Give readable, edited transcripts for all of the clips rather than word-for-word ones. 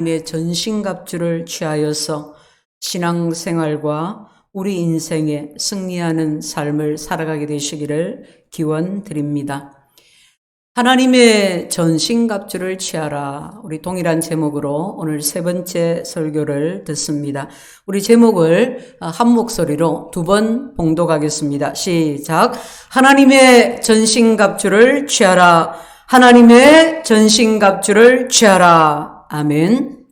하나님의 전신갑주를 취하여서 신앙생활과 우리 인생에 승리하는 삶을 살아가게 되시기를 기원드립니다. 하나님의 전신갑주를 취하라. 우리 동일한 제목으로 오늘 세 번째 설교를 듣습니다. 우리 제목을 한 목소리로 두 번 봉독하겠습니다. 시작. 하나님의 전신갑주를 취하라. 하나님의 전신갑주를 취하라. 아멘.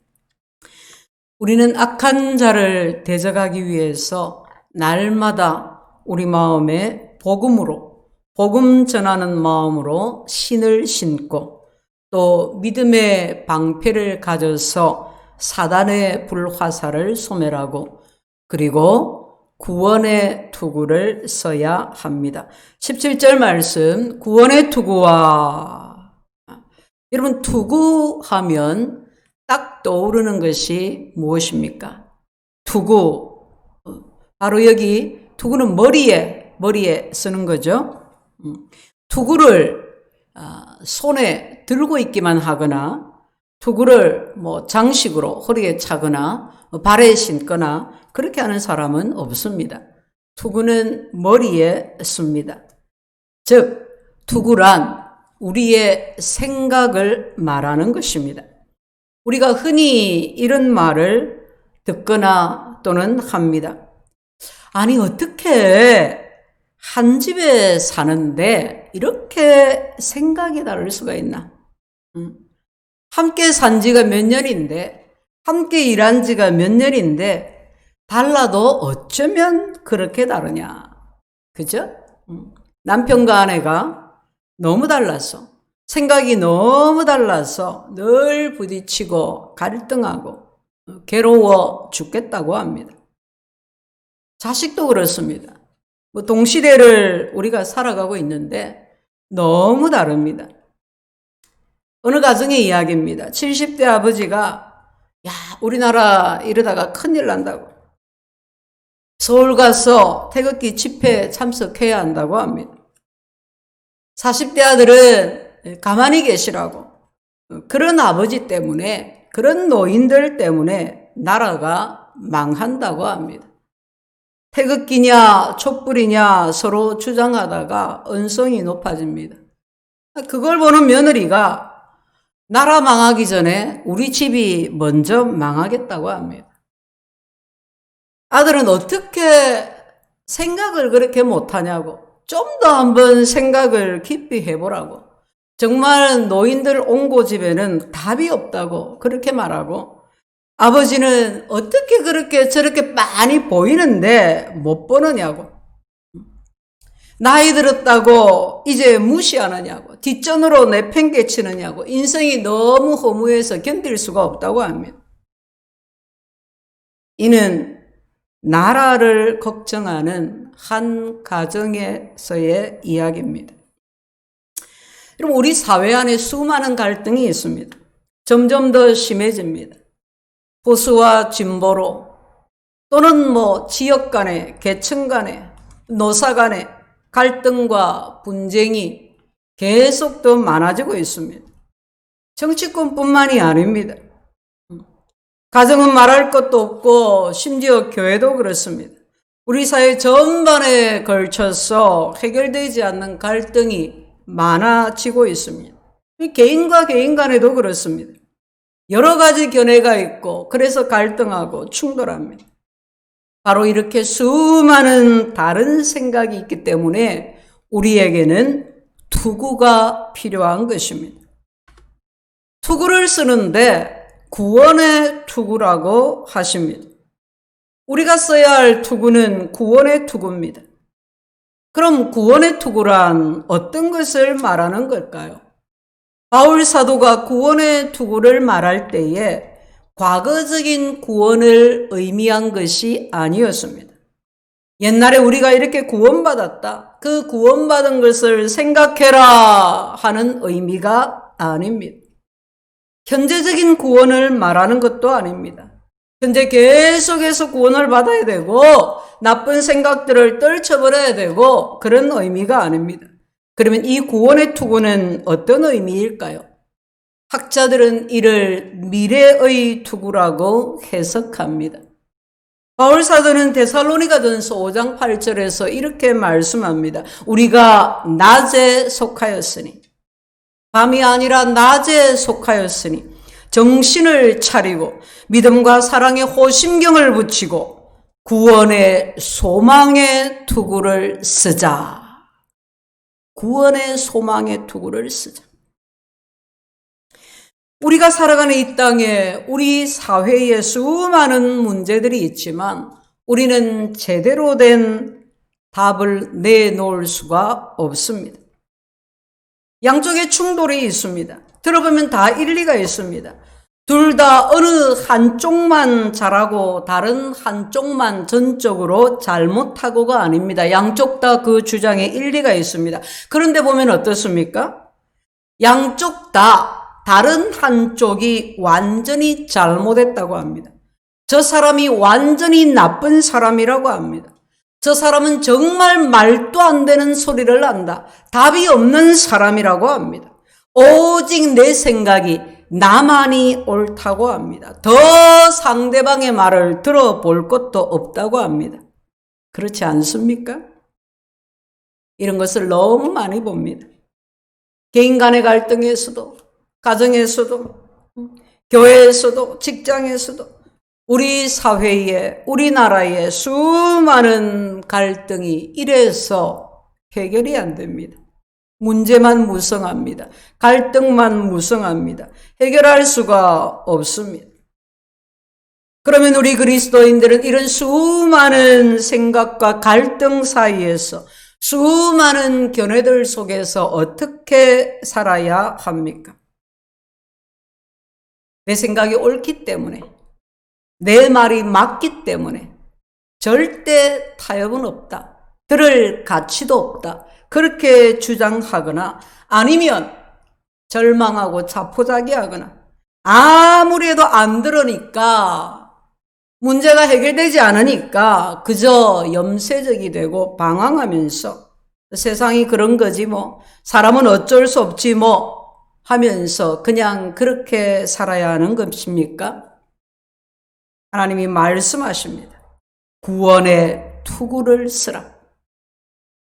우리는 악한 자를 대적하기 위해서 날마다 우리 마음에 복음 전하는 마음으로 신을 신고 또 믿음의 방패를 가져서 사단의 불화살을 소멸하고 그리고 구원의 투구를 써야 합니다. 17절 말씀, 구원의 투구와 여러분, 투구하면 딱 떠오르는 것이 무엇입니까? 투구. 바로 여기 투구는 머리에 쓰는 거죠. 투구를 손에 들고 있기만 하거나 투구를 장식으로 허리에 차거나 발에 신거나 그렇게 하는 사람은 없습니다. 투구는 머리에 씁니다. 즉, 투구란 우리의 생각을 말하는 것입니다. 우리가 흔히 이런 말을 듣거나 또는 합니다. 아니, 어떻게 한 집에 사는데 이렇게 생각이 다를 수가 있나? 함께 산 지가 몇 년인데, 함께 일한 지가 몇 년인데, 달라도 어쩌면 그렇게 다르냐? 그죠? 남편과 아내가 너무 달라서, 생각이 너무 달라서 늘 부딪히고 갈등하고 괴로워 죽겠다고 합니다. 자식도 그렇습니다. 동시대를 우리가 살아가고 있는데 너무 다릅니다. 어느 가정의 이야기입니다. 70대 아버지가 우리나라 이러다가 큰일 난다고 서울 가서 태극기 집회에 참석해야 한다고 합니다. 40대 아들은 가만히 계시라고. 그런 아버지 때문에, 그런 노인들 때문에 나라가 망한다고 합니다. 태극기냐 촛불이냐 서로 주장하다가 언성이 높아집니다. 그걸 보는 며느리가 나라 망하기 전에 우리 집이 먼저 망하겠다고 합니다. 아들은 어떻게 생각을 그렇게 못하냐고. 좀 더 한번 생각을 깊이 해보라고. 정말 노인들 온고집에는 답이 없다고 그렇게 말하고 아버지는 어떻게 그렇게 저렇게 많이 보이는데 못 보느냐고. 나이 들었다고 이제 무시하느냐고. 뒷전으로 내팽개치느냐고. 인생이 너무 허무해서 견딜 수가 없다고 합니다. 이는 나라를 걱정하는 한 가정에서의 이야기입니다. 여러분, 우리 사회 안에 수많은 갈등이 있습니다. 점점 더 심해집니다. 보수와 진보로 또는 지역 간에, 계층 간에, 노사 간에 갈등과 분쟁이 계속 더 많아지고 있습니다. 정치권뿐만이 아닙니다. 가정은 말할 것도 없고 심지어 교회도 그렇습니다. 우리 사회 전반에 걸쳐서 해결되지 않는 갈등이 많아지고 있습니다. 개인과 개인 간에도 그렇습니다. 여러 가지 견해가 있고 그래서 갈등하고 충돌합니다. 바로 이렇게 수많은 다른 생각이 있기 때문에 우리에게는 투구가 필요한 것입니다. 투구를 쓰는데 구원의 투구라고 하십니다. 우리가 써야 할 투구는 구원의 투구입니다. 그럼 구원의 투구란 어떤 것을 말하는 걸까요? 바울 사도가 구원의 투구를 말할 때에 과거적인 구원을 의미한 것이 아니었습니다. 옛날에 우리가 이렇게 구원받았다. 그 구원받은 것을 생각해라 하는 의미가 아닙니다. 현재적인 구원을 말하는 것도 아닙니다. 현재 계속해서 구원을 받아야 되고 나쁜 생각들을 떨쳐버려야 되고 그런 의미가 아닙니다. 그러면 이 구원의 투구는 어떤 의미일까요? 학자들은 이를 미래의 투구라고 해석합니다. 바울 사도는 데살로니가전서 5장 8절에서 이렇게 말씀합니다. 우리가 낮에 속하였으니, 밤이 아니라 낮에 속하였으니 정신을 차리고 믿음과 사랑의 호심경을 붙이고 구원의 소망의 투구를 쓰자. 구원의 소망의 투구를 쓰자. 우리가 살아가는 이 땅에 우리 사회에 수많은 문제들이 있지만 우리는 제대로 된 답을 내놓을 수가 없습니다. 양쪽에 충돌이 있습니다. 들어보면 다 일리가 있습니다. 둘 다 어느 한쪽만 잘하고 다른 한쪽만 전적으로 잘못하고가 아닙니다. 양쪽 다 그 주장에 일리가 있습니다. 그런데 보면 어떻습니까? 양쪽 다 다른 한쪽이 완전히 잘못했다고 합니다. 저 사람이 완전히 나쁜 사람이라고 합니다. 저 사람은 정말 말도 안 되는 소리를 한다. 답이 없는 사람이라고 합니다. 오직 내 생각이 나만이 옳다고 합니다. 더 상대방의 말을 들어볼 것도 없다고 합니다. 그렇지 않습니까? 이런 것을 너무 많이 봅니다. 개인 간의 갈등에서도, 가정에서도, 교회에서도, 직장에서도, 우리 사회에, 우리나라에 수많은 갈등이 이래서 해결이 안 됩니다. 문제만 무성합니다. 갈등만 무성합니다. 해결할 수가 없습니다. 그러면 우리 그리스도인들은 이런 수많은 생각과 갈등 사이에서 수많은 견해들 속에서 어떻게 살아야 합니까? 내 생각이 옳기 때문에, 내 말이 맞기 때문에 절대 타협은 없다. 들을 가치도 없다. 그렇게 주장하거나 아니면 절망하고 자포자기하거나 아무리 해도 안 들으니까 문제가 해결되지 않으니까 그저 염세적이 되고 방황하면서 세상이 그런 거지 뭐 사람은 어쩔 수 없지 뭐 하면서 그냥 그렇게 살아야 하는 것입니까? 하나님이 말씀하십니다. 구원의 투구를 쓰라.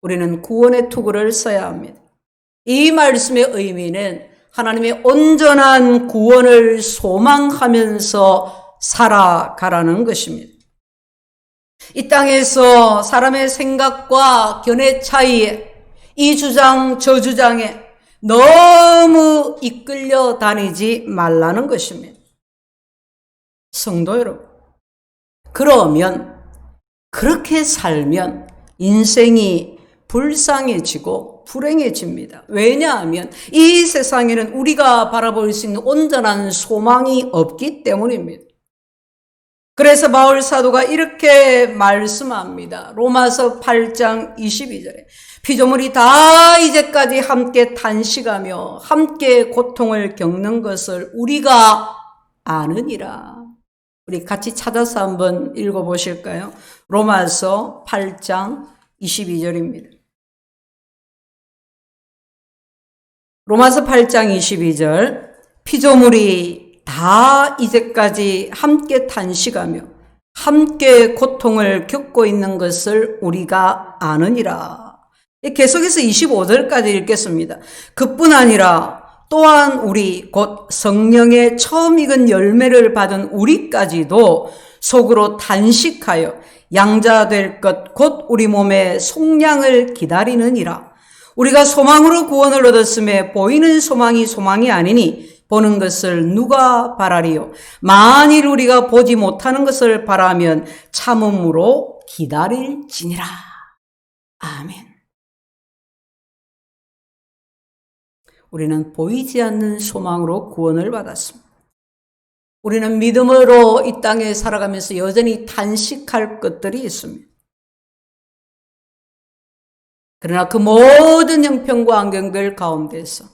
우리는 구원의 투구를 써야 합니다. 이 말씀의 의미는 하나님의 온전한 구원을 소망하면서 살아가라는 것입니다. 이 땅에서 사람의 생각과 견해 차이에 이 주장 저 주장에 너무 이끌려 다니지 말라는 것입니다. 성도 여러분, 그러면 그렇게 살면 인생이 불쌍해지고 불행해집니다. 왜냐하면 이 세상에는 우리가 바라볼 수 있는 온전한 소망이 없기 때문입니다. 그래서 바울 사도가 이렇게 말씀합니다. 로마서 8장 22절에 피조물이 다 이제까지 함께 탄식하며 함께 고통을 겪는 것을 우리가 아느니라. 우리 같이 찾아서 한번 읽어보실까요? 로마서 8장 22절입니다. 로마서 8장 22절 피조물이 다 이제까지 함께 탄식하며 함께 고통을 겪고 있는 것을 우리가 아느니라. 계속해서 25절까지 읽겠습니다. 그뿐 아니라 또한 우리 곧 성령의 처음 익은 열매를 받은 우리까지도 속으로 탄식하여 양자될 것 곧 우리 몸의 속량을 기다리느니라. 우리가 소망으로 구원을 얻었음에 보이는 소망이 소망이 아니니 보는 것을 누가 바라리요? 만일 우리가 보지 못하는 것을 바라면 참음으로 기다릴지니라. 아멘. 우리는 보이지 않는 소망으로 구원을 받았습니다. 우리는 믿음으로 이 땅에 살아가면서 여전히 탄식할 것들이 있습니다. 그러나 그 모든 형편과 환경들 가운데서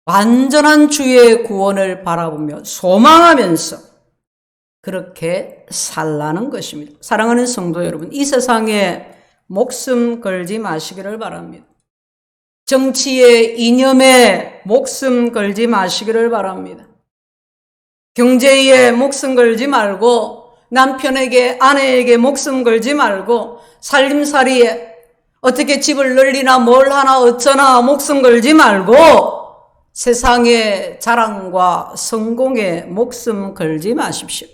완전한 주의 구원을 바라보며 소망하면서 그렇게 살라는 것입니다. 사랑하는 성도 여러분, 이 세상에 목숨 걸지 마시기를 바랍니다. 정치의 이념에 목숨 걸지 마시기를 바랍니다. 경제에 목숨 걸지 말고 남편에게 아내에게 목숨 걸지 말고 살림살이에 어떻게 집을 늘리나 뭘 하나 어쩌나 목숨 걸지 말고 세상의 자랑과 성공에 목숨 걸지 마십시오.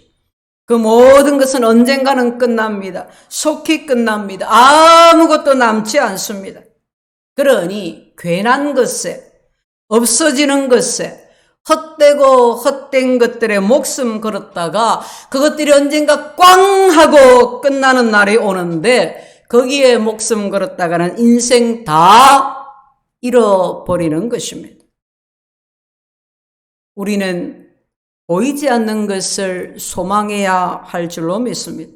그 모든 것은 언젠가는 끝납니다. 속히 끝납니다. 아무것도 남지 않습니다. 그러니 괜한 것에 없어지는 것에 헛되고 헛된 것들에 목숨 걸었다가 그것들이 언젠가 꽝 하고 끝나는 날이 오는데 거기에 목숨 걸었다가는 인생 다 잃어버리는 것입니다. 우리는 보이지 않는 것을 소망해야 할 줄로 믿습니다.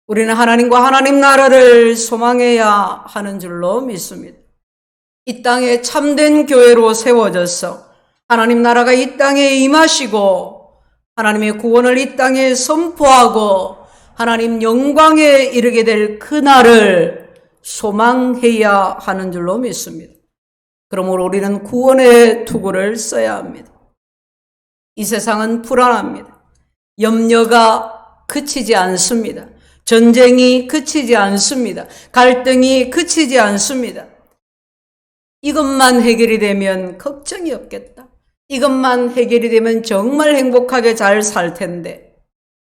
우리는 하나님과 하나님 나라를 소망해야 하는 줄로 믿습니다. 이 땅에 참된 교회로 세워져서 하나님 나라가 이 땅에 임하시고 하나님의 구원을 이 땅에 선포하고 하나님 영광에 이르게 될 그날을 소망해야 하는 줄로 믿습니다. 그러므로 우리는 구원의 투구를 써야 합니다. 이 세상은 불안합니다. 염려가 그치지 않습니다. 전쟁이 그치지 않습니다. 갈등이 그치지 않습니다. 이것만 해결이 되면 걱정이 없겠다. 이것만 해결이 되면 정말 행복하게 잘 살 텐데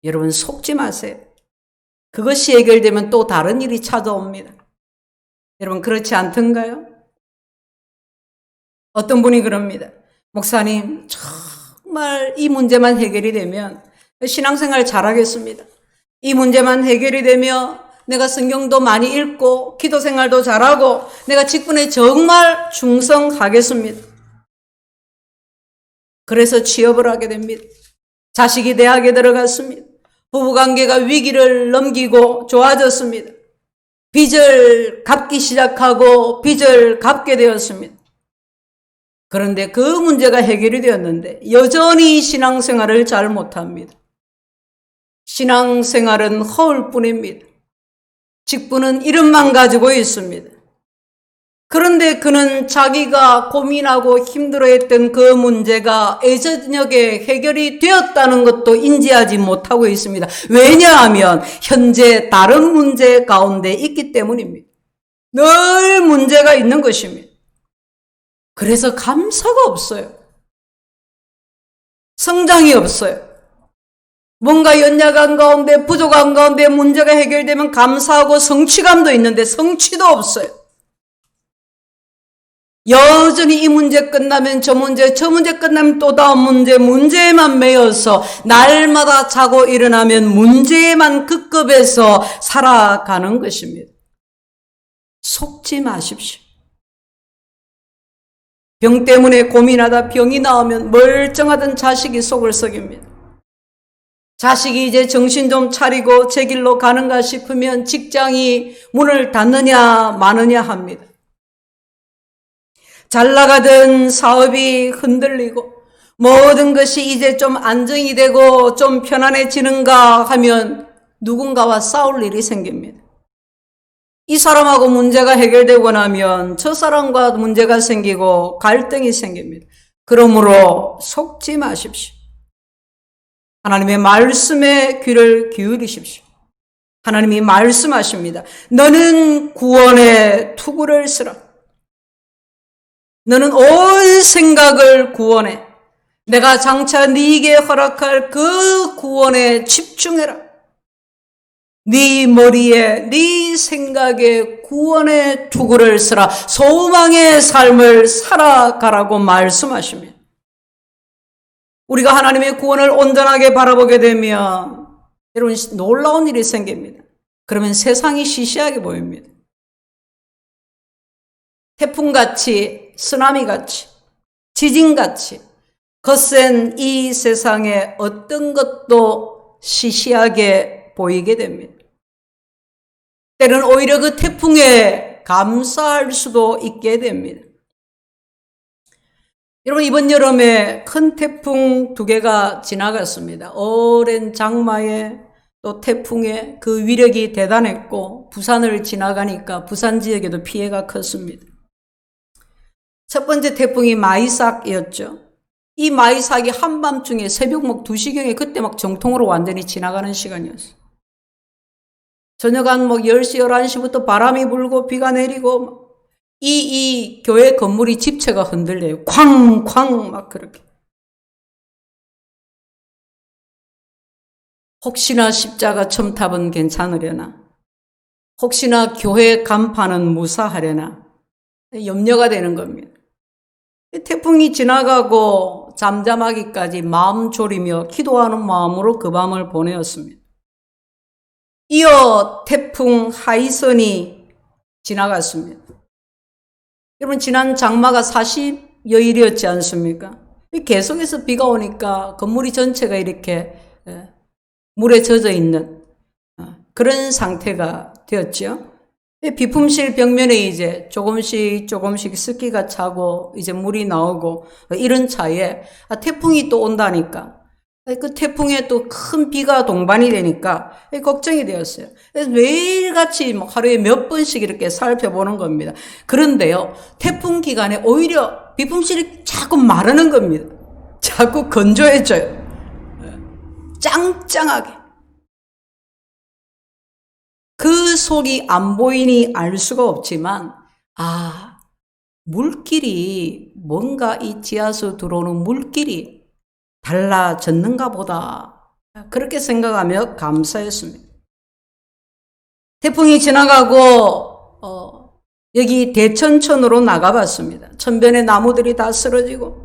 여러분 속지 마세요. 그것이 해결되면 또 다른 일이 찾아옵니다. 여러분 그렇지 않던가요? 어떤 분이 그럽니다. 목사님 정말 이 문제만 해결이 되면 신앙생활 잘하겠습니다. 이 문제만 해결이 되면 내가 성경도 많이 읽고 기도생활도 잘하고 내가 직분에 정말 충성하겠습니다. 그래서 취업을 하게 됩니다. 자식이 대학에 들어갔습니다. 부부관계가 위기를 넘기고 좋아졌습니다. 빚을 갚기 시작하고 빚을 갚게 되었습니다. 그런데 그 문제가 해결이 되었는데 여전히 신앙생활을 잘 못합니다. 신앙생활은 허울 뿐입니다. 직분은 이름만 가지고 있습니다. 그런데 그는 자기가 고민하고 힘들어했던 그 문제가 애저녁에 해결이 되었다는 것도 인지하지 못하고 있습니다. 왜냐하면 현재 다른 문제 가운데 있기 때문입니다. 늘 문제가 있는 것입니다. 그래서 감사가 없어요. 성장이 없어요. 뭔가 연약한 가운데 부족한 가운데 문제가 해결되면 감사하고 성취감도 있는데 성취도 없어요. 여전히 이 문제 끝나면 저 문제 끝나면 또 다음 문제에만 매여서 날마다 자고 일어나면 문제에만 급급해서 살아가는 것입니다. 속지 마십시오. 병 때문에 고민하다 병이 나오면 멀쩡하던 자식이 속을 썩입니다. 자식이 이제 정신 좀 차리고 제 길로 가는가 싶으면 직장이 문을 닫느냐 마느냐 합니다. 잘 나가던 사업이 흔들리고 모든 것이 이제 좀 안정이 되고 좀 편안해지는가 하면 누군가와 싸울 일이 생깁니다. 이 사람하고 문제가 해결되고 나면 저 사람과 문제가 생기고 갈등이 생깁니다. 그러므로 속지 마십시오. 하나님의 말씀에 귀를 기울이십시오. 하나님이 말씀하십니다. 너는 구원의 투구를 쓰라. 너는 온 생각을 구원해. 내가 장차 네게 허락할 그 구원에 집중해라. 네 머리에 네 생각에 구원의 투구를 쓰라. 소망의 삶을 살아가라고 말씀하십니다. 우리가 하나님의 구원을 온전하게 바라보게 되면 여러분 놀라운 일이 생깁니다. 그러면 세상이 시시하게 보입니다. 태풍같이 쓰나미같이 지진같이 거센 이 세상에 어떤 것도 시시하게 보이게 됩니다. 때로는 오히려 그 태풍에 감사할 수도 있게 됩니다. 여러분 이번 여름에 큰 태풍 2개가 지나갔습니다. 오랜 장마에 또 태풍에 그 위력이 대단했고 부산을 지나가니까 부산 지역에도 피해가 컸습니다. 첫 번째 태풍이 마이삭이었죠. 이 마이삭이 한밤중에 새벽 막 2시경에 그때 막 정통으로 완전히 지나가는 시간이었어요. 저녁 한 10시, 11시부터 바람이 불고 비가 내리고 이 교회 건물이 집체가 흔들려요. 쾅쾅 막 그렇게. 혹시나 십자가 첨탑은 괜찮으려나? 혹시나 교회 간판은 무사하려나? 염려가 되는 겁니다. 태풍이 지나가고 잠잠하기까지 마음 졸이며 기도하는 마음으로 그 밤을 보내었습니다. 이어 태풍 하이선이 지나갔습니다. 여러분 지난 장마가 40여일이었지 않습니까? 계속해서 비가 오니까 건물이 전체가 이렇게 물에 젖어 있는 그런 상태가 되었죠. 비품실 벽면에 이제 조금씩 습기가 차고 이제 물이 나오고 이런 차에 태풍이 또 온다니까 그 태풍에 또 큰 비가 동반이 되니까 걱정이 되었어요. 그래서 매일같이 하루에 몇 번씩 이렇게 살펴보는 겁니다. 그런데요, 태풍 기간에 오히려 비품실이 자꾸 마르는 겁니다. 자꾸 건조해져요. 짱짱하게. 그 속이 안 보이니 알 수가 없지만 물길이 뭔가 이 지하수 들어오는 물길이 달라졌는가 보다 그렇게 생각하며 감사했습니다. 태풍이 지나가고 여기 대천천으로 나가봤습니다. 천변에 나무들이 다 쓰러지고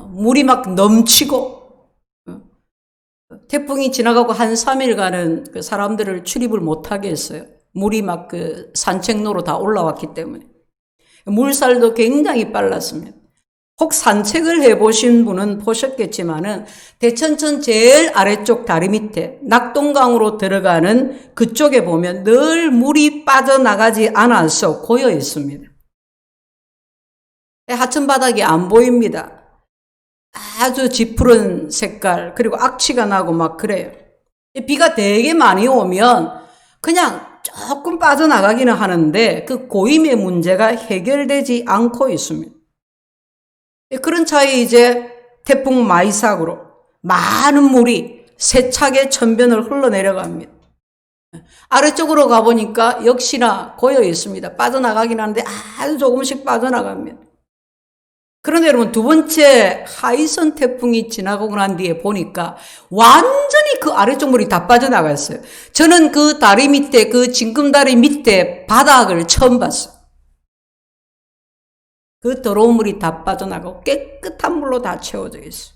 물이 막 넘치고 태풍이 지나가고 한 3일간은 그 사람들을 출입을 못하게 했어요. 물이 막 그 산책로로 다 올라왔기 때문에. 물살도 굉장히 빨랐습니다. 혹 산책을 해보신 분은 보셨겠지만은 대천천 제일 아래쪽 다리 밑에 낙동강으로 들어가는 그쪽에 보면 늘 물이 빠져나가지 않아서 고여 있습니다. 하천 바닥이 안 보입니다. 아주 짙푸른 색깔, 그리고 악취가 나고 막 그래요. 비가 되게 많이 오면 그냥 조금 빠져나가기는 하는데 그 고임의 문제가 해결되지 않고 있습니다. 그런 차에 이제 태풍 마이삭으로 많은 물이 세차게 천변을 흘러내려갑니다. 아래쪽으로 가보니까 역시나 고여 있습니다. 빠져나가긴 하는데 아주 조금씩 빠져나갑니다. 그런데 여러분 두 번째 하이선 태풍이 지나가고 난 뒤에 보니까 완전히 그 아래쪽 물이 다 빠져나갔어요. 저는 그 다리 밑에 그 징금다리 밑에 바닥을 처음 봤어요. 그 더러운 물이 다 빠져나가고 깨끗한 물로 다 채워져 있어요.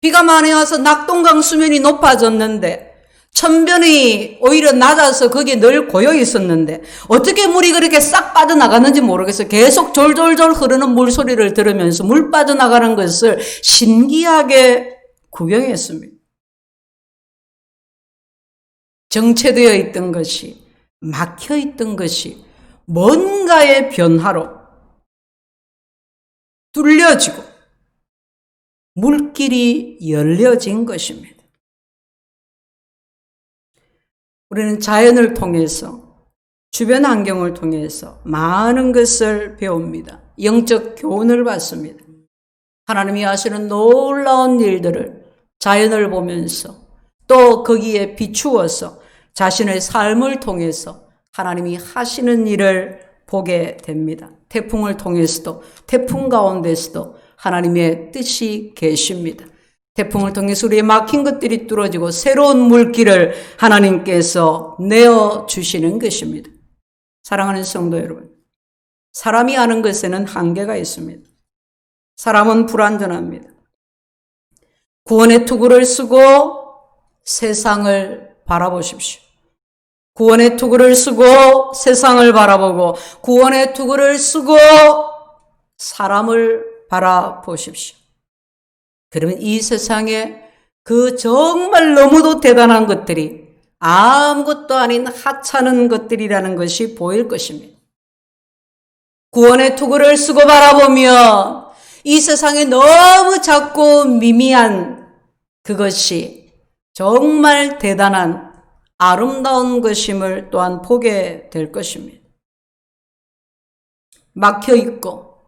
비가 많이 와서 낙동강 수면이 높아졌는데 천변이 오히려 낮아서 거기에 늘 고여 있었는데 어떻게 물이 그렇게 싹 빠져나가는지 모르겠어요. 계속 졸졸졸 흐르는 물소리를 들으면서 물 빠져나가는 것을 신기하게 구경했습니다. 정체되어 있던 것이, 막혀 있던 것이 뭔가의 변화로 뚫려지고 물길이 열려진 것입니다. 우리는 자연을 통해서 주변 환경을 통해서 많은 것을 배웁니다. 영적 교훈을 받습니다. 하나님이 하시는 놀라운 일들을 자연을 보면서 또 거기에 비추어서 자신의 삶을 통해서 하나님이 하시는 일을 보게 됩니다. 태풍을 통해서도 태풍 가운데서도 하나님의 뜻이 계십니다. 태풍을 통해서 우리의 막힌 것들이 뚫어지고 새로운 물길을 하나님께서 내어주시는 것입니다. 사랑하는 성도 여러분, 사람이 아는 것에는 한계가 있습니다. 사람은 불완전합니다. 구원의 투구를 쓰고 세상을 바라보십시오. 구원의 투구를 쓰고 세상을 바라보고 구원의 투구를 쓰고 사람을 바라보십시오. 그러면 이 세상에 그 정말 너무도 대단한 것들이 아무것도 아닌 하찮은 것들이라는 것이 보일 것입니다. 구원의 투구를 쓰고 바라보면 이 세상에 너무 작고 미미한 그것이 정말 대단한 아름다운 것임을 또한 보게 될 것입니다. 막혀 있고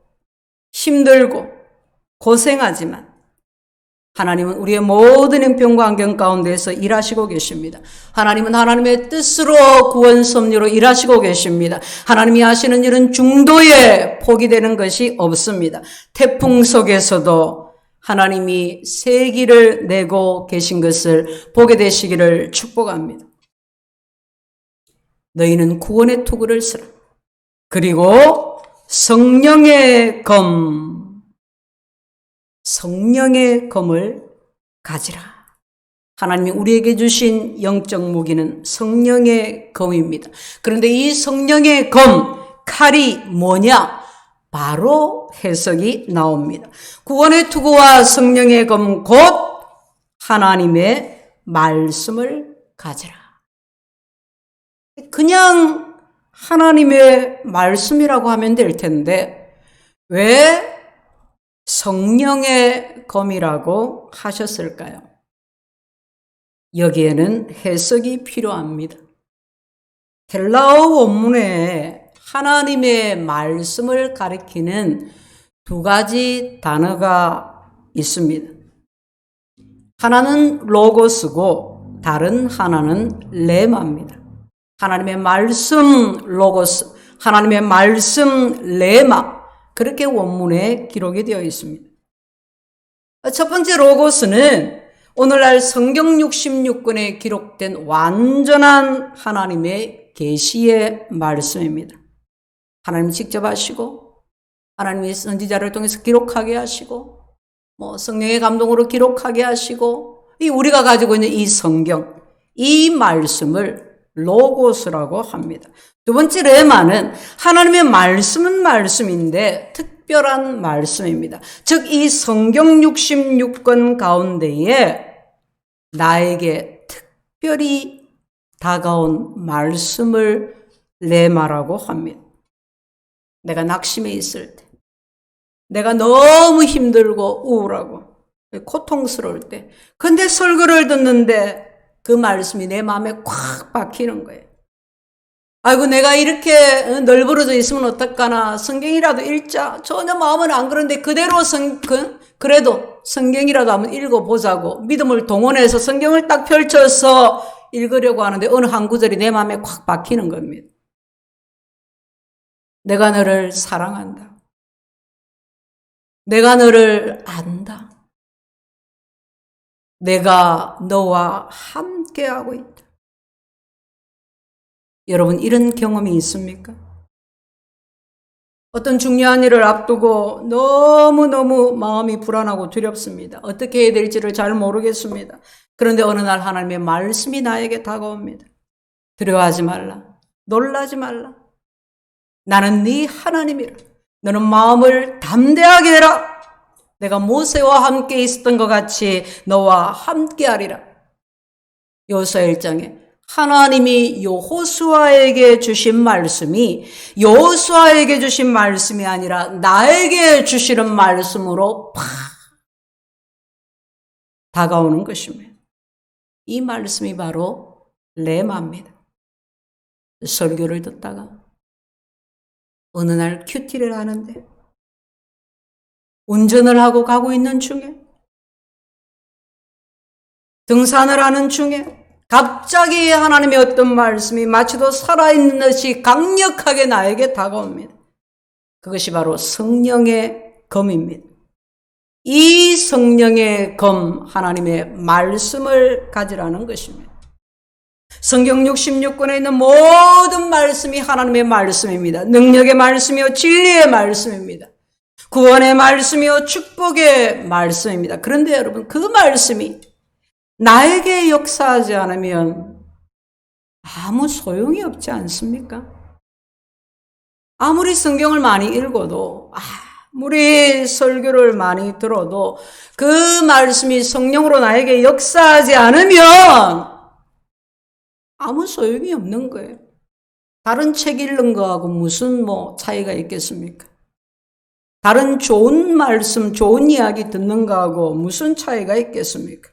힘들고 고생하지만 하나님은 우리의 모든 형편과 환경 가운데서 일하시고 계십니다. 하나님은 하나님의 뜻으로 구원 섭리로 일하시고 계십니다. 하나님이 하시는 일은 중도에 포기되는 것이 없습니다. 태풍 속에서도 하나님이 새 길을 내고 계신 것을 보게 되시기를 축복합니다. 너희는 구원의 투구를 쓰라. 그리고 성령의 검을 가지라. 하나님이 우리에게 주신 영적 무기는 성령의 검입니다. 그런데 이 성령의 칼이 뭐냐? 바로 해석이 나옵니다. 구원의 투구와 성령의 검 곧 하나님의 말씀을 가지라. 그냥 하나님의 말씀이라고 하면 될 텐데 왜 성령의 검이라고 하셨을까요? 여기에는 해석이 필요합니다. 헬라어 원문에 하나님의 말씀을 가리키는 두 가지 단어가 있습니다. 하나는 로고스고 다른 하나는 레마입니다. 하나님의 말씀 로고스, 하나님의 말씀 레마, 그렇게 원문에 기록이 되어 있습니다. 첫 번째 로고스는 오늘날 성경 66권에 기록된 완전한 하나님의 계시의 말씀입니다. 하나님이 직접 하시고 하나님이 선지자를 통해서 기록하게 하시고 성령의 감동으로 기록하게 하시고 우리가 가지고 있는 이 성경, 이 말씀을 로고스라고 합니다. 두 번째 레마는 하나님의 말씀은 말씀인데 특별한 말씀입니다. 즉 이 성경 66권 가운데에 나에게 특별히 다가온 말씀을 레마라고 합니다. 내가 낙심해 있을 때, 내가 너무 힘들고 우울하고 고통스러울 때, 근데 설교를 듣는데 그 말씀이 내 마음에 콱 박히는 거예요. 아이고 내가 이렇게 널브러져 있으면 어떡하나, 성경이라도 읽자. 전혀 마음은 안 그런데 그대로 그래도 성경이라도 한번 읽어보자고 믿음을 동원해서 성경을 딱 펼쳐서 읽으려고 하는데 어느 한 구절이 내 마음에 콱 박히는 겁니다. 내가 너를 사랑한다. 내가 너를 안다. 내가 너와 함께하고 있다. 여러분 이런 경험이 있습니까? 어떤 중요한 일을 앞두고 너무너무 마음이 불안하고 두렵습니다. 어떻게 해야 될지를 잘 모르겠습니다. 그런데 어느 날 하나님의 말씀이 나에게 다가옵니다. 두려워하지 말라. 놀라지 말라. 나는 네 하나님이라. 너는 마음을 담대하게 해라. 내가 모세와 함께 있었던 것 같이 너와 함께 하리라. 여호수아 1장에 하나님이 여호수아에게 주신 말씀이 여호수아에게 주신 말씀이 아니라 나에게 주시는 말씀으로 팍 다가오는 것입니다. 이 말씀이 바로 레마입니다. 설교를 듣다가 어느 날 큐티를 하는데 운전을 하고 가고 있는 중에 등산을 하는 중에 갑자기 하나님의 어떤 말씀이 마치도 살아있는 듯이 강력하게 나에게 다가옵니다. 그것이 바로 성령의 검입니다. 이 성령의 검, 하나님의 말씀을 가지라는 것입니다. 성경 66권에 있는 모든 말씀이 하나님의 말씀입니다. 능력의 말씀이요 진리의 말씀입니다. 구원의 말씀이요 축복의 말씀입니다. 그런데 여러분 그 말씀이 나에게 역사하지 않으면 아무 소용이 없지 않습니까? 아무리 성경을 많이 읽어도, 아무리 설교를 많이 들어도 그 말씀이 성령으로 나에게 역사하지 않으면 아무 소용이 없는 거예요. 다른 책 읽는 거하고 무슨 차이가 있겠습니까? 다른 좋은 말씀, 좋은 이야기 듣는 거하고 무슨 차이가 있겠습니까?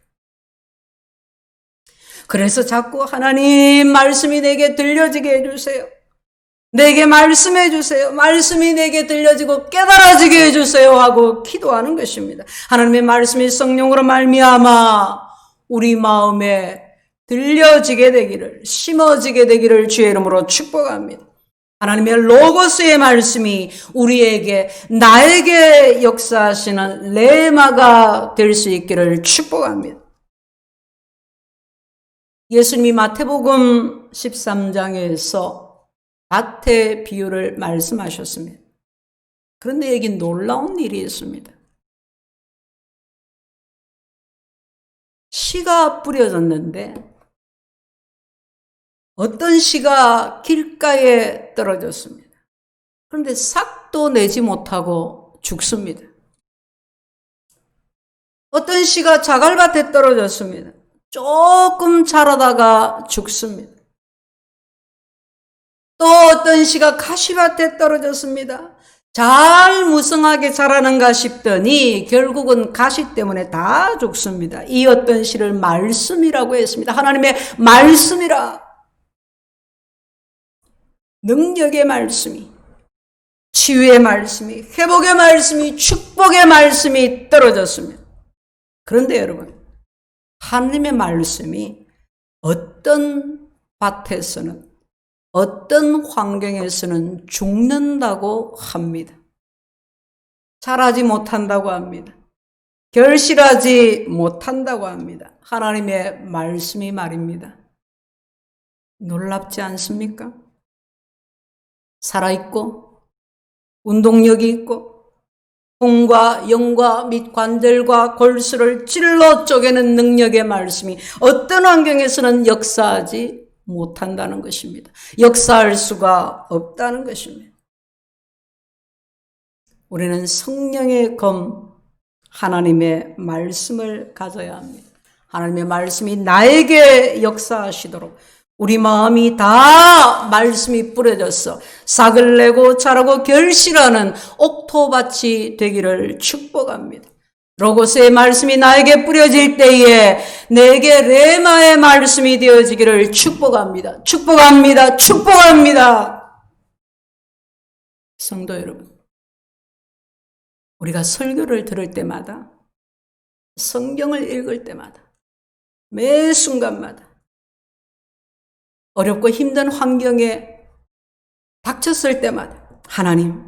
그래서 자꾸 하나님 말씀이 내게 들려지게 해주세요. 내게 말씀해 주세요. 말씀이 내게 들려지고 깨달아지게 해주세요 하고 기도하는 것입니다. 하나님의 말씀이 성령으로 말미암아 우리 마음에 들려지게 되기를, 심어지게 되기를 주의 이름으로 축복합니다. 하나님의 로고스의 말씀이 우리에게, 나에게 역사하시는 레마가 될 수 있기를 축복합니다. 예수님이 마태복음 13장에서 밭의 비유를 말씀하셨습니다. 그런데 여기 놀라운 일이 있습니다. 씨가 뿌려졌는데 어떤 씨가 길가에 떨어졌습니다. 그런데 싹도 내지 못하고 죽습니다. 어떤 씨가 자갈밭에 떨어졌습니다. 조금 자라다가 죽습니다. 또 어떤 씨가 가시밭에 떨어졌습니다. 잘 무성하게 자라는가 싶더니 결국은 가시 때문에 다 죽습니다. 이 어떤 씨를 말씀이라고 했습니다. 하나님의 말씀이라. 능력의 말씀이, 치유의 말씀이, 회복의 말씀이, 축복의 말씀이 떨어졌습니다. 그런데 여러분, 하나님의 말씀이 어떤 밭에서는, 어떤 환경에서는 죽는다고 합니다. 자라지 못한다고 합니다. 결실하지 못한다고 합니다. 하나님의 말씀이 말입니다. 놀랍지 않습니까? 살아있고 운동력이 있고 혼과 영과 및 관절과 골수를 찔러 쪼개는 능력의 말씀이 어떤 환경에서는 역사하지 못한다는 것입니다. 역사할 수가 없다는 것입니다. 우리는 성령의 검, 하나님의 말씀을 가져야 합니다. 하나님의 말씀이 나에게 역사하시도록 우리 마음이 다 말씀이 뿌려져서 싹을 내고 자라고 결실하는 옥토밭이 되기를 축복합니다. 로고스의 말씀이 나에게 뿌려질 때에 내게 레마의 말씀이 되어지기를 축복합니다. 축복합니다. 축복합니다. 성도 여러분, 우리가 설교를 들을 때마다, 성경을 읽을 때마다, 매 순간마다 어렵고 힘든 환경에 닥쳤을 때마다 하나님,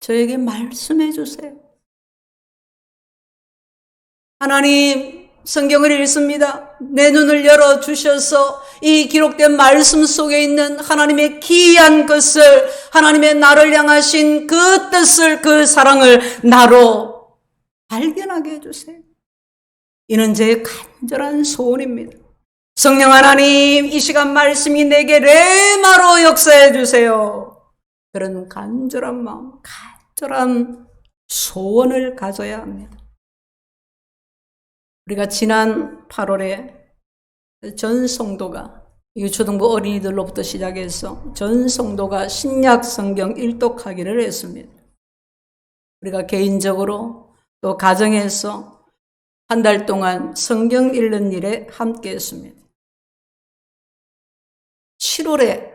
저에게 말씀해 주세요. 하나님, 성경을 읽습니다. 내 눈을 열어주셔서 이 기록된 말씀 속에 있는 하나님의 기이한 것을, 하나님의 나를 향하신 그 뜻을, 그 사랑을 나로 발견하게 해주세요. 이는 제 간절한 소원입니다. 성령 하나님, 이 시간 말씀이 내게 레마로 역사해 주세요. 그런 간절한 마음, 간절한 소원을 가져야 합니다. 우리가 지난 8월에 전 성도가, 유초등부 어린이들로부터 시작해서 전 성도가 신약 성경 일독하기를 했습니다. 우리가 개인적으로 또 가정에서 한 달 동안 성경 읽는 일에 함께 했습니다. 7월에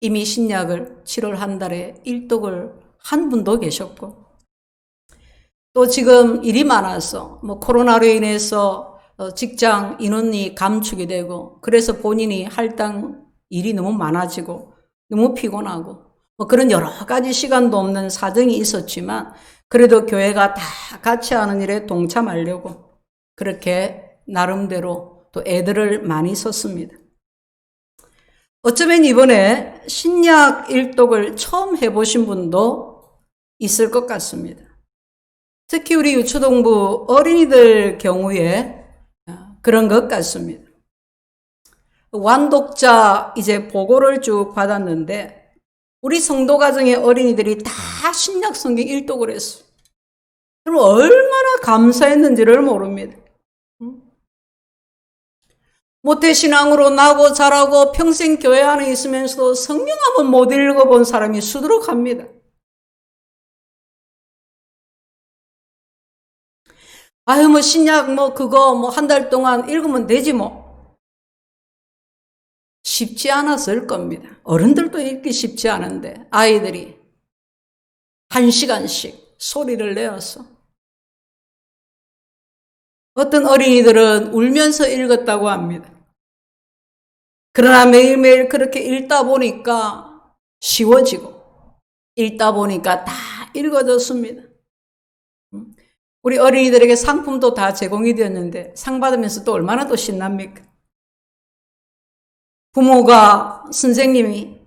이미 신약을 7월 한 달에 일독을 한 분도 계셨고, 또 지금 일이 많아서 코로나로 인해서 직장 인원이 감축이 되고, 그래서 본인이 할당 일이 너무 많아지고 너무 피곤하고 그런 여러 가지 시간도 없는 사정이 있었지만, 그래도 교회가 다 같이 하는 일에 동참하려고 그렇게 나름대로 또 애들을 많이 썼습니다. 어쩌면 이번에 신약 일독을 처음 해보신 분도 있을 것 같습니다. 특히 우리 유초동부 어린이들 경우에 그런 것 같습니다. 완독자 이제 보고를 쭉 받았는데, 우리 성도 가정의 어린이들이 다 신약 성경 일독을 했어요. 그럼 얼마나 감사했는지를 모릅니다. 모태신앙으로 나고 자라고 평생 교회 안에 있으면서도 성경 한번 못 읽어본 사람이 수두룩합니다. 아유, 신약 그거 한 달 동안 읽으면 되지 뭐. 쉽지 않았을 겁니다. 어른들도 읽기 쉽지 않은데 아이들이 1시간씩 소리를 내어서, 어떤 어린이들은 울면서 읽었다고 합니다. 그러나 매일매일 그렇게 읽다 보니까 쉬워지고 읽다 보니까 다 읽어졌습니다. 우리 어린이들에게 상품도 다 제공이 되었는데 상 받으면서 또 얼마나 또 신납니까? 부모가, 선생님이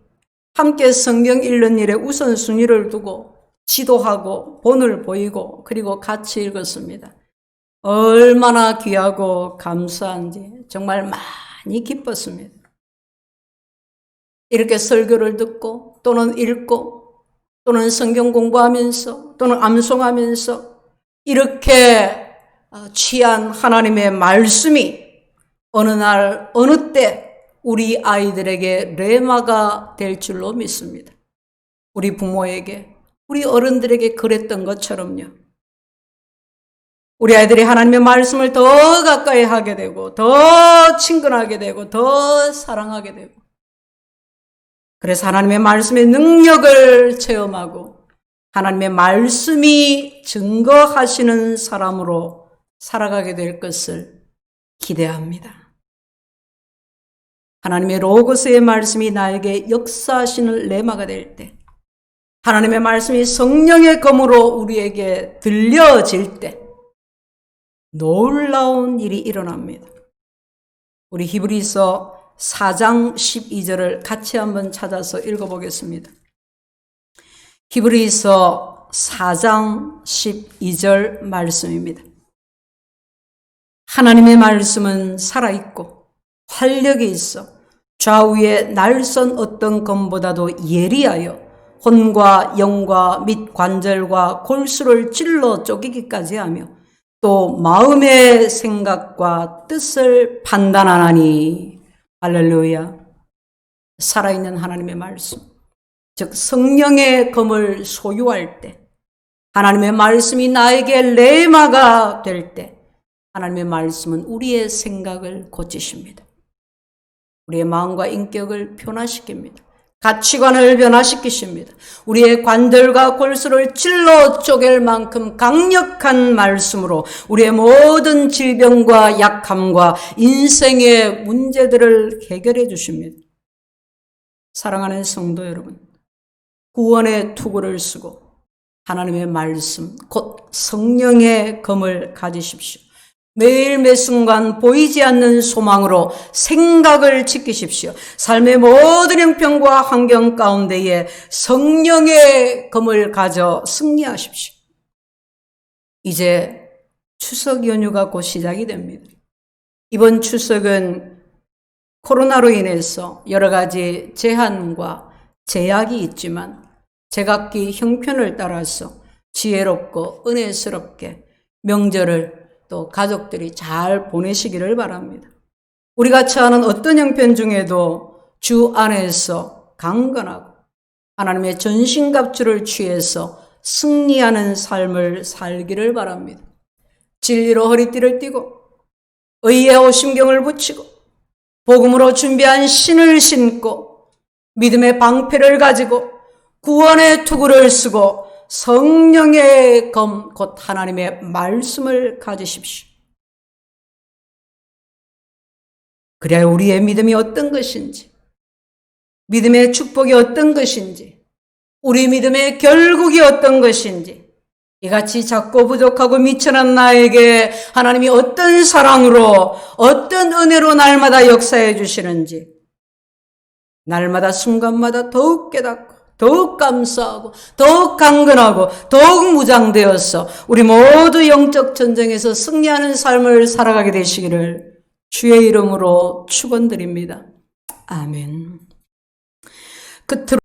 함께 성경 읽는 일에 우선순위를 두고 지도하고 본을 보이고 그리고 같이 읽었습니다. 얼마나 귀하고 감사한지 정말 많이 기뻤습니다. 이렇게 설교를 듣고 또는 읽고 또는 성경 공부하면서 또는 암송하면서 이렇게 취한 하나님의 말씀이 어느 날 어느 때 우리 아이들에게 레마가 될 줄로 믿습니다. 우리 부모에게, 우리 어른들에게 그랬던 것처럼요. 우리 아이들이 하나님의 말씀을 더 가까이 하게 되고 더 친근하게 되고 더 사랑하게 되고, 그래서 하나님의 말씀의 능력을 체험하고 하나님의 말씀이 증거하시는 사람으로 살아가게 될 것을 기대합니다. 하나님의 로고스의 말씀이 나에게 역사하시는 레마가 될 때, 하나님의 말씀이 성령의 검으로 우리에게 들려질 때 놀라운 일이 일어납니다. 우리 히브리서 4장 12절을 같이 한번 찾아서 읽어보겠습니다. 히브리서 4장 12절 말씀입니다. 하나님의 말씀은 살아있고 활력이 있어 좌우에 날선 어떤 검보다도 예리하여 혼과 영과 및 관절과 골수를 찔러 쪼개기까지 하며 또 마음의 생각과 뜻을 판단하나니. 할렐루야. 살아있는 하나님의 말씀, 즉 성령의 검을 소유할 때, 하나님의 말씀이 나에게 레마가 될 때, 하나님의 말씀은 우리의 생각을 고치십니다. 우리의 마음과 인격을 변화시킵니다. 가치관을 변화시키십니다. 우리의 관절과 골수를 찔러 쪼갤 만큼 강력한 말씀으로 우리의 모든 질병과 약함과 인생의 문제들을 해결해 주십니다. 사랑하는 성도 여러분, 구원의 투구를 쓰고 하나님의 말씀, 곧 성령의 검을 가지십시오. 매일 매 순간 보이지 않는 소망으로 생각을 지키십시오. 삶의 모든 형편과 환경 가운데에 성령의 검을 가져 승리하십시오. 이제 추석 연휴가 곧 시작이 됩니다. 이번 추석은 코로나로 인해서 여러 가지 제한과 제약이 있지만 제각기 형편을 따라서 지혜롭고 은혜스럽게 명절을 또 가족들이 잘 보내시기를 바랍니다. 우리가 처하는 어떤 형편 중에도 주 안에서 강건하고 하나님의 전신갑주를 취해서 승리하는 삶을 살기를 바랍니다. 진리로 허리띠를 띠고 의의 오심경을 붙이고 복음으로 준비한 신을 신고 믿음의 방패를 가지고 구원의 투구를 쓰고 성령의 검, 곧 하나님의 말씀을 가지십시오. 그래야 우리의 믿음이 어떤 것인지, 믿음의 축복이 어떤 것인지, 우리 믿음의 결국이 어떤 것인지, 이같이 작고 부족하고 미천한 나에게 하나님이 어떤 사랑으로, 어떤 은혜로 날마다 역사해 주시는지, 날마다 순간마다 더욱 깨닫고 더욱 감사하고 더욱 강건하고 더욱 무장되어서 우리 모두 영적 전쟁에서 승리하는 삶을 살아가게 되시기를 주의 이름으로 축원드립니다. 아멘. 끝으로